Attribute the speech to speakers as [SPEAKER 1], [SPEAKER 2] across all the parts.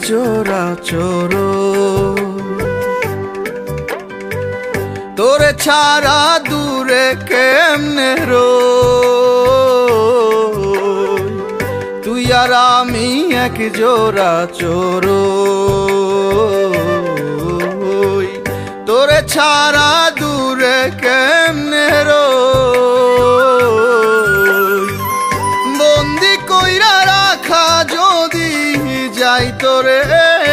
[SPEAKER 1] জোড়া চোরো, তোরে ছাড়া দূরে কেমনে রই, তুই আর আমি এক জোড়া চোরো, তোরে ছাড়া দূরে কেমনে রই, বন্দি কইরা রাখা যদি যাই তোরে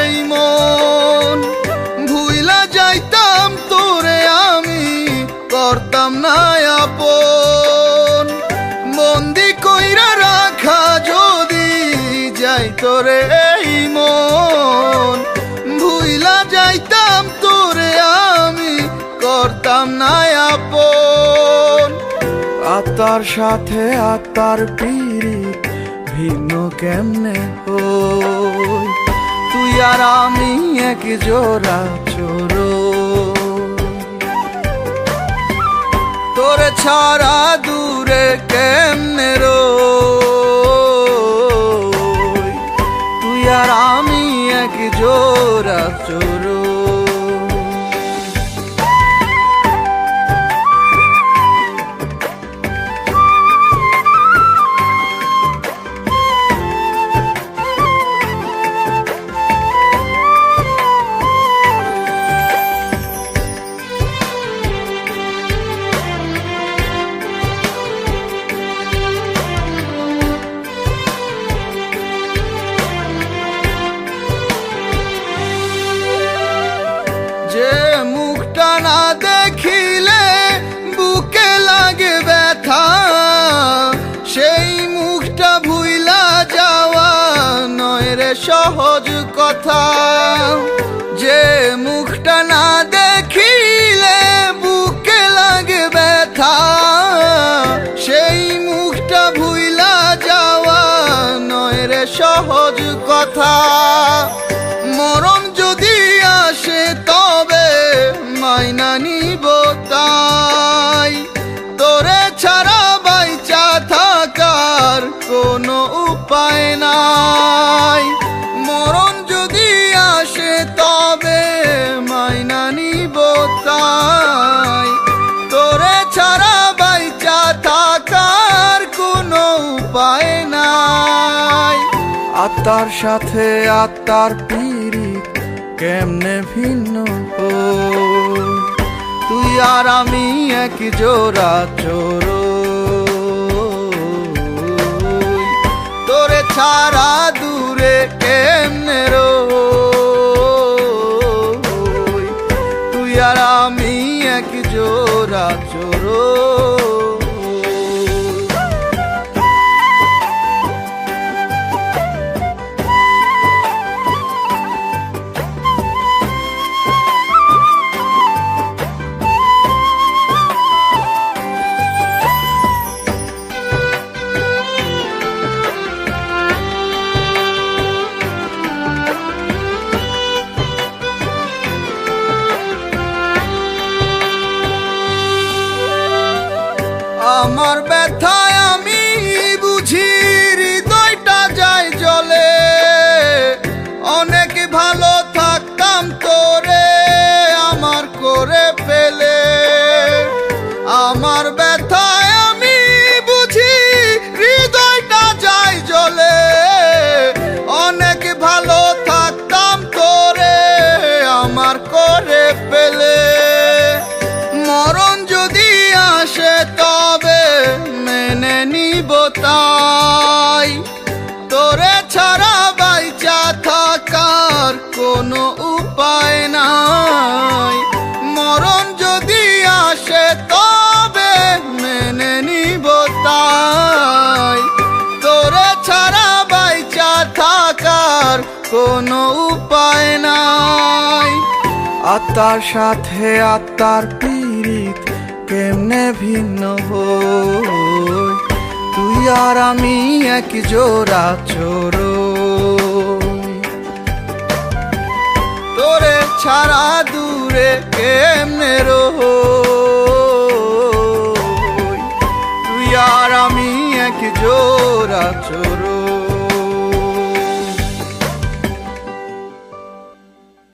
[SPEAKER 1] এই মন, ভুইলা যাইতাম তোরে আমি করতাম না আপন, বন্দি কইরা রাখা যদি যাই তোরে এই মন, ভুইলা যাইতাম তোরে আমি করতাম না আপন। আত্মার সাথে আত্মার পীড়িত ভিন্ন কেমনে হই, তুই আর আমি এক জোড়া চোরো, তোরে ছাড়া দূরে কেমনে রই, তুই আর আমি এক জোড়া চোরো। যে মুখটা না দেখিলে বুকে লাগে ব্যথা, সেই মুখটা ভুইলা যাওয়া নয় রে সহজ কথা, যে মুখটা না দেখিলে বুকে লাগে ব্যথা, সেই মুখটা ভুইলা যাওয়া নয় রে সহজ কথা, মরণ যদি আসে তবে মাইনা নিব তাই, তোরে ছাড়া বাইচা থাকার কোনো উপায় নাই, মরণ যদি আসে তবে মাইনা নিব তাই, তোরে ছাড়া বাইচা থাকার কোনো উপায় নাই। আত্মার সাথে আত্মার পীড়িত কেমনে ভিন্ন হই, তুই আর আমি এক জোড়া চোরো, তোরে ছাড়া দূরে কেমনে রই, তুই আর আমি এক জোড়া চোরো। আমার ব্যথায় আমি বুঝি হৃদয়টা যায় জ্বলে, অনেক ভালো থাকতাম তোরে আমার করে ফেলে, আমার ব্যথায় আমি বুঝি হৃদয়টা যায় জ্বলে, অনেক ভালো থাকতাম তোরে আমার করে ফেলে, মরণ যদি আসে তবে মেনে নিব তাই, তোরে ছাড়া বাইচা থাকার কোনো উপায় নাই, মরণ যদি আসে তবে মেনে নিব তাই, তোরে ছাড়া বাইচা থাকার কোনো উপায় নাই। আত্মার সাথে আত্মার পীড়িত কেমনে ভিন্ন হই, তুই আর আমি এক জোড়া চোরো, তোরে ছাড়া দূরে কেমনে রই, তুই আর আমি এক জোড়া চোরো।